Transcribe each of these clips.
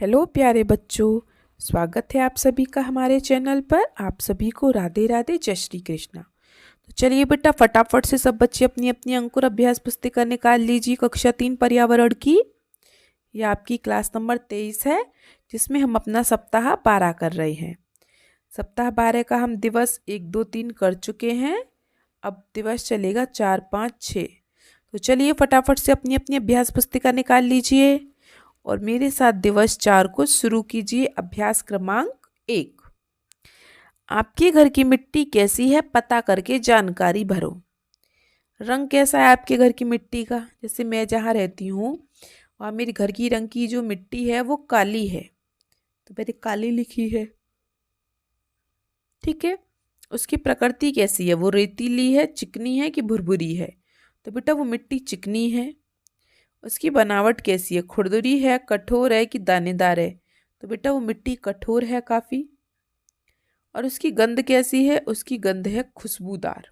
Hello प्यारे बच्चों, स्वागत है आप सभी का हमारे चैनल पर। आप सभी को राधे राधे, जय श्री कृष्णा। तो चलिए बेटा, फटाफट से सब बच्चे अपनी अपनी अंकुर अभ्यास पुस्तिका निकाल लीजिए। कक्षा 3 पर्यावरण की यह आपकी क्लास नंबर 23 है, जिसमें हम अपना सप्ताह 12 कर रहे हैं। सप्ताह 12 का हम दिवस 1, 2, 3 कर चुके हैं। अब दिवस चलेगा 4, 5, 6। तो चलिए फटाफट से अपनी अपनी अभ्यास पुस्तिका निकाल लीजिए और मेरे साथ दिवस 4 को शुरू कीजिए। अभ्यास क्रमांक 1, आपके घर की मिट्टी कैसी है पता करके जानकारी भरो। रंग कैसा है आपके घर की मिट्टी का? जैसे मैं जहाँ रहती हूँ वहाँ मेरे घर की रंग की जो मिट्टी है वो काली है, तो मैंने काली लिखी है। ठीक है। उसकी प्रकृति कैसी है? वो रेतीली है, चिकनी है कि भुरभुरी है? तो बेटा वो मिट्टी चिकनी है। उसकी बनावट कैसी है? खुरदुरी है, कठोर है कि दानेदार है? तो बेटा वो मिट्टी कठोर है काफ़ी। और उसकी गंध कैसी है? उसकी गंध है खुशबूदार।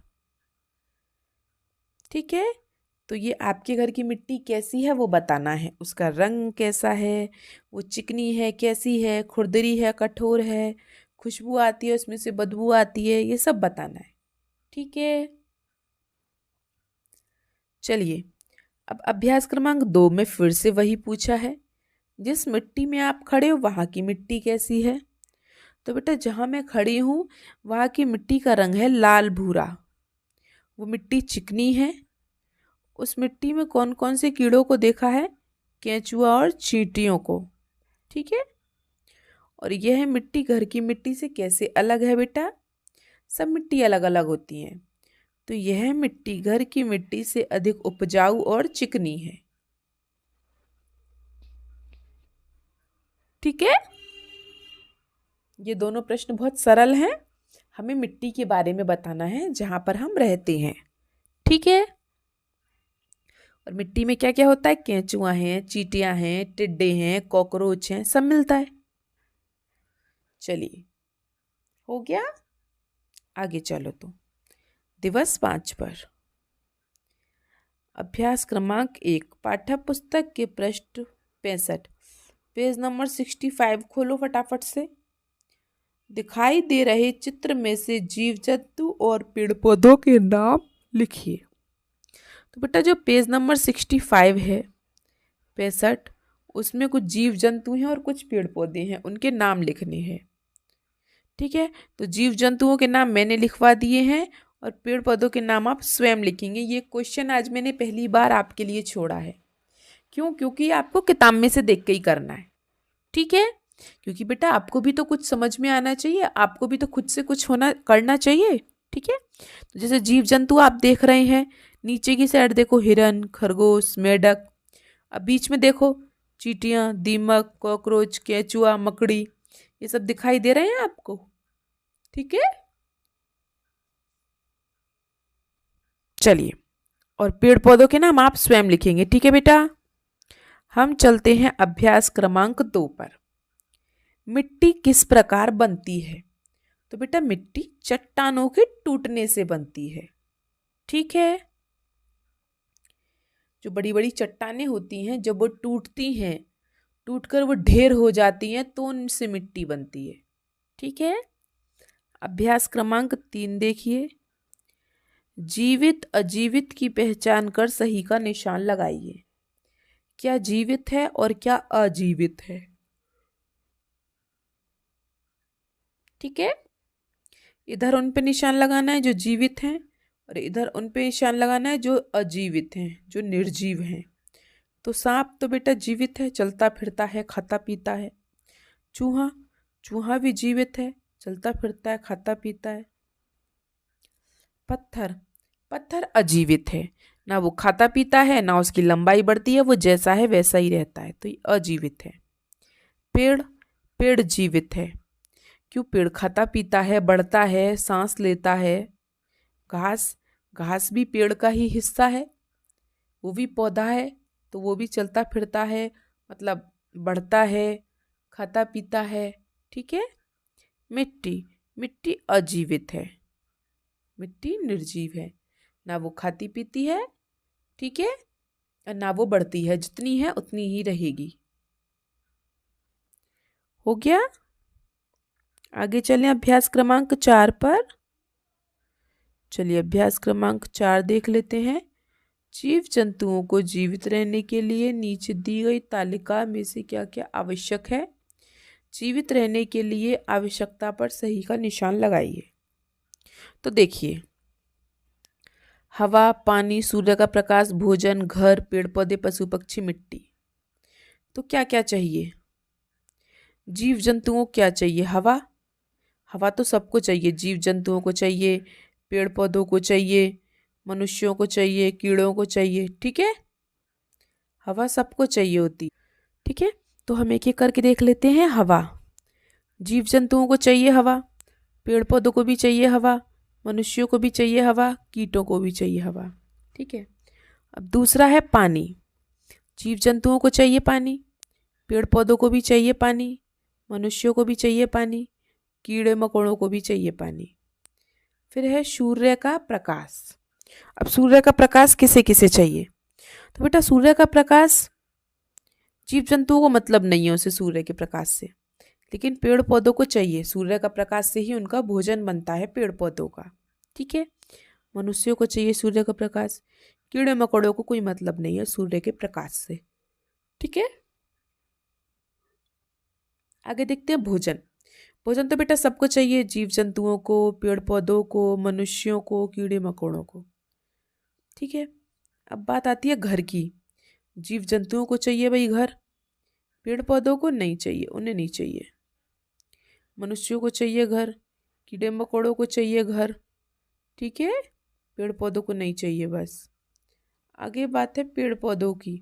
ठीक है। तो ये आपके घर की मिट्टी कैसी है वो बताना है। उसका रंग कैसा है, वो चिकनी है, कैसी है, खुरदरी है, कठोर है, खुशबू आती है, उसमें से बदबू आती है, ये सब बताना है। ठीक है। चलिए, अब अभ्यास क्रमांक 2 में फिर से वही पूछा है, जिस मिट्टी में आप खड़े हो वहाँ की मिट्टी कैसी है? तो बेटा जहाँ मैं खड़ी हूँ वहाँ की मिट्टी का रंग है लाल भूरा। वो मिट्टी चिकनी है। उस मिट्टी में कौन कौन से कीड़ों को देखा है? केंचुआ और चींटियों को। ठीक है। और यह मिट्टी घर की मिट्टी से कैसे अलग है बेटा? सब मिट्टी अलग अलग होती हैं, तो यह मिट्टी घर की मिट्टी से अधिक उपजाऊ और चिकनी है। ठीक है। ये दोनों प्रश्न बहुत सरल हैं। हमें मिट्टी के बारे में बताना है जहां पर हम रहते हैं। ठीक है। और मिट्टी में क्या क्या होता है? केंचुआ हैं, चींटियां हैं, टिड्डे हैं, कॉकरोच हैं, सब मिलता है। चलिए, हो गया। आगे चलो। तो दिवस 5 पर अभ्यास क्रमांक 1, पाठ्य पुस्तक के पृष्ठ 65, पेज नंबर 65 खोलो फटाफट से। दिखाई दे रहे चित्र में से जीव जंतु और पेड़ पौधों के नाम लिखिए। तो बेटा जो पेज नंबर 65 है, 65, उसमें कुछ जीव जंतु हैं और कुछ पेड़ पौधे हैं, उनके नाम लिखने हैं। ठीक है। तो जीव जंतुओं के नाम मैंने लिखवा दिए हैं और पेड़ पौधों के नाम आप स्वयं लिखेंगे। ये क्वेश्चन आज मैंने पहली बार आपके लिए छोड़ा है। क्यों? क्योंकि आपको किताब में से देख के ही करना है। ठीक है। क्योंकि बेटा आपको भी तो कुछ समझ में आना चाहिए, आपको भी तो खुद से कुछ होना करना चाहिए। ठीक है। तो जैसे जीव जंतु आप देख रहे हैं, नीचे की साइड देखो हिरन, खरगोश, मेंढक। अब बीच में देखो चींटियां, दीमक, कॉकरोच, केंचुआ, मकड़ी, ये सब दिखाई दे रहे हैं आपको। ठीक है। चलिए, और पेड़ पौधों के नाम आप स्वयं लिखेंगे। ठीक है बेटा। हम चलते हैं अभ्यास क्रमांक 2 पर। मिट्टी किस प्रकार बनती है? तो बेटा मिट्टी चट्टानों के टूटने से बनती है। ठीक है। जो बड़ी बड़ी चट्टानें होती हैं, जब वो टूटती हैं, टूटकर वो ढेर हो जाती हैं, तो उनसे मिट्टी बनती है। ठीक है। अभ्यास क्रमांक 3 देखिए, जीवित अजीवित की पहचान कर सही का निशान लगाइए। क्या जीवित है और क्या अजीवित है? ठीक है। इधर उन पे निशान लगाना है जो जीवित हैं और इधर उन पे निशान लगाना है जो अजीवित हैं, जो निर्जीव हैं। तो सांप तो बेटा जीवित है, चलता फिरता है, खाता पीता है। चूहा, चूहा भी जीवित है, चलता फिरता है, खाता पीता है। पत्थर, पत्थर अजीवित है, ना वो खाता पीता है ना उसकी लंबाई बढ़ती है, वो जैसा है वैसा ही रहता है, तो ये अजीवित है। पेड़, पेड़ जीवित है। क्यों? पेड़ खाता पीता है, बढ़ता है, सांस लेता है। घास, घास भी पेड़ का ही हिस्सा है, वो भी पौधा है, तो वो भी चलता फिरता है, मतलब बढ़ता है, खाता पीता है। ठीक है। मिट्टी, मिट्टी अजीवित है, मिट्टी निर्जीव है, ना वो खाती पीती है, ठीक है, और ना वो बढ़ती है, जितनी है उतनी ही रहेगी। हो गया। आगे चलें अभ्यास क्रमांक 4 पर। चलिए अभ्यास क्रमांक 4 देख लेते हैं। जीव जंतुओं को जीवित रहने के लिए नीचे दी गई तालिका में से क्या क्या आवश्यक है। जीवित रहने के लिए आवश्यकता पर सही का निशान लगाइए। तो देखिए, हवा, पानी, सूर्य का प्रकाश, भोजन, घर, पेड़ पौधे, पशु पक्षी, मिट्टी। तो क्या क्या चाहिए? जीव जंतुओं को क्या चाहिए? हवा। हवा तो सबको चाहिए, जीव जंतुओं को चाहिए, पेड़ पौधों को चाहिए, मनुष्यों को चाहिए, कीड़ों को चाहिए। ठीक है, हवा सबको चाहिए होती। ठीक है, तो हम एक एक करके देख लेते हैं। हवा, जीव जंतुओं को चाहिए हवा, पेड़ पौधों को भी चाहिए हवा, मनुष्यों को भी चाहिए हवा, कीटों को भी चाहिए हवा। ठीक है, अब दूसरा है पानी। जीव जंतुओं को चाहिए पानी, पेड़ पौधों को भी चाहिए पानी, मनुष्यों को भी चाहिए पानी, कीड़े मकोड़ों को भी चाहिए पानी। फिर है सूर्य का प्रकाश। अब सूर्य का प्रकाश किसे किसे चाहिए? तो बेटा सूर्य का प्रकाश जीव जंतुओं को मतलब नहीं है उसे सूर्य के प्रकाश से, लेकिन पेड़ पौधों को चाहिए। सूर्य का प्रकाश से ही उनका भोजन बनता है, पेड़ पौधों का। ठीक है, मनुष्यों को चाहिए सूर्य का प्रकाश, कीड़े मकोड़ों को कोई मतलब नहीं है सूर्य के प्रकाश से। ठीक है, आगे देखते हैं भोजन। भोजन तो बेटा सबको चाहिए, जीव जंतुओं को, पेड़ पौधों को, मनुष्यों को, कीड़े मकोड़ों को। ठीक है, अब बात आती है घर की। जीव जंतुओं को चाहिए भाई घर, पेड़ पौधों को नहीं चाहिए, उन्हें नहीं चाहिए। मनुष्यों को चाहिए घर, कीड़े मकोड़ों को चाहिए घर। ठीक है, पेड़ पौधों को नहीं चाहिए बस। आगे बात है पेड़ पौधों की।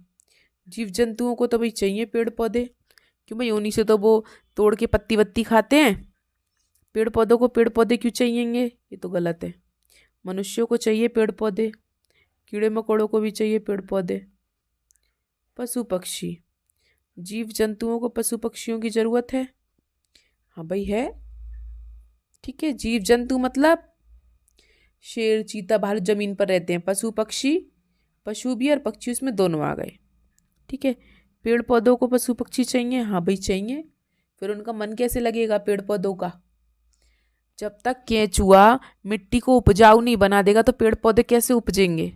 जीव जंतुओं को तो भाई चाहिए पेड़ पौधे, क्यों भाई उन्हीं से तो वो तोड़ के पत्ती वत्ती खाते हैं। पेड़ पौधों को पेड़ पौधे क्यों चाहिएंगे? ये तो गलत है। मनुष्यों को चाहिए पेड़ पौधे, कीड़े मकोड़ों को भी चाहिए पेड़ पौधे। पशु पक्षी, जीव जंतुओं को पशु पक्षियों की जरूरत है। हाँ भाई है। ठीक है, जीव जंतु मतलब शेर, चीता, भालू जमीन पर रहते हैं। पशु पक्षी, पशु भी और पक्षी उसमें दोनों आ गए। ठीक है, पेड़ पौधों को पशु पक्षी चाहिए। हाँ भाई चाहिए, फिर उनका मन कैसे लगेगा पेड़ पौधों का? जब तक केंचुआ मिट्टी को उपजाऊ नहीं बना देगा तो पेड़ पौधे कैसे उपजेंगे?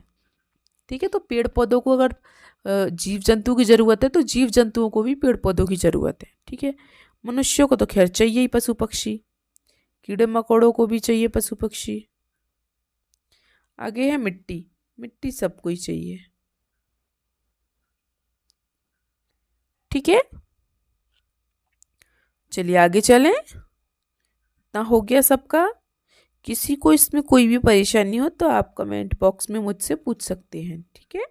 ठीक है, तो पेड़ पौधों को अगर जीव जंतु की जरूरत है तो जीव जंतुओं को भी पेड़ पौधों की जरूरत है। ठीक है, मनुष्यों को तो खैर चाहिए ही पशु पक्षी, कीड़े मकोड़ों को भी चाहिए पशु पक्षी। आगे है मिट्टी। मिट्टी सबको ही चाहिए। ठीक है, चलिए आगे चलें। इतना हो गया सबका। किसी को इसमें कोई भी परेशानी हो तो आप कमेंट बॉक्स में मुझसे पूछ सकते हैं। ठीक है,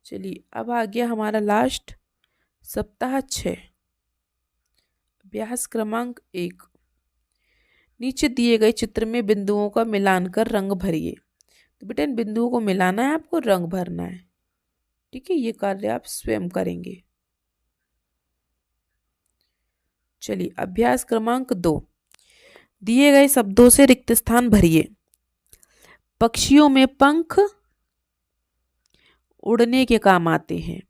चलिए अब आ गया हमारा लास्ट सप्ताह 6, अभ्यास क्रमांक 1। नीचे दिए गए चित्र में बिंदुओं का मिलान कर रंग भरिए। तो बेटा इन बिंदुओं को मिलाना है, आपको रंग भरना है। ठीक है, ये कार्य आप स्वयं करेंगे। चलिए अभ्यास क्रमांक 2, दिए गए शब्दों से रिक्त स्थान भरिए। पक्षियों में पंख उड़ने के काम आते हैं।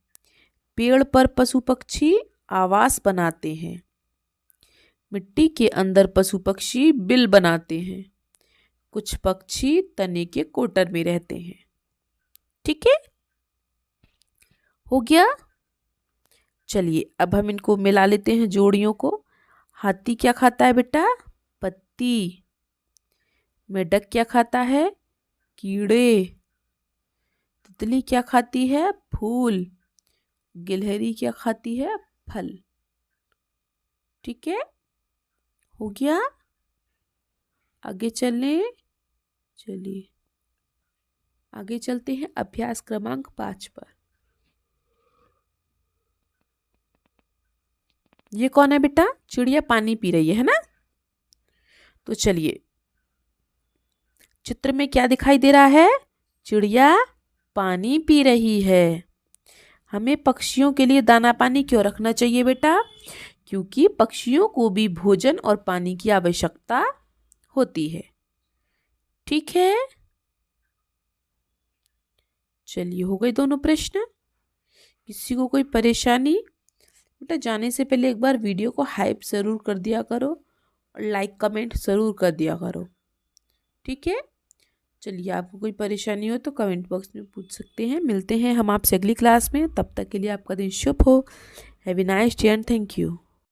पेड़ पर पशु पक्षी आवास बनाते हैं। मिट्टी के अंदर पशु पक्षी बिल बनाते हैं। कुछ पक्षी तने के कोटर में रहते हैं। ठीक है, हो गया। चलिए अब हम इनको मिला लेते हैं जोड़ियों को। हाथी क्या खाता है बेटा? पत्ती। मेढक क्या खाता है? कीड़े। तितली क्या खाती है? फूल। गिलहरी क्या खाती है? फल। ठीक है, हो गया। आगे चलिए आगे चलते हैं अभ्यास क्रमांक 5 पर। ये कौन है बेटा? चिड़िया पानी पी रही है ना? तो चलिए, चित्र में क्या दिखाई दे रहा है? चिड़िया पानी पी रही है। हमें पक्षियों के लिए दाना पानी क्यों रखना चाहिए बेटा? क्योंकि पक्षियों को भी भोजन और पानी की आवश्यकता होती है। ठीक है, चलिए हो गए दोनों प्रश्न। किसी को कोई परेशानी? बेटा तक जाने से पहले एक बार वीडियो को हाइप ज़रूर कर दिया करो और लाइक कमेंट ज़रूर कर दिया करो, ठीक है। चलिए, आपको कोई परेशानी हो तो कमेंट बॉक्स में पूछ सकते हैं। मिलते हैं हम आपसे अगली क्लास में, तब तक के लिए आपका दिन शुभ हो। Have a nice day and thank you.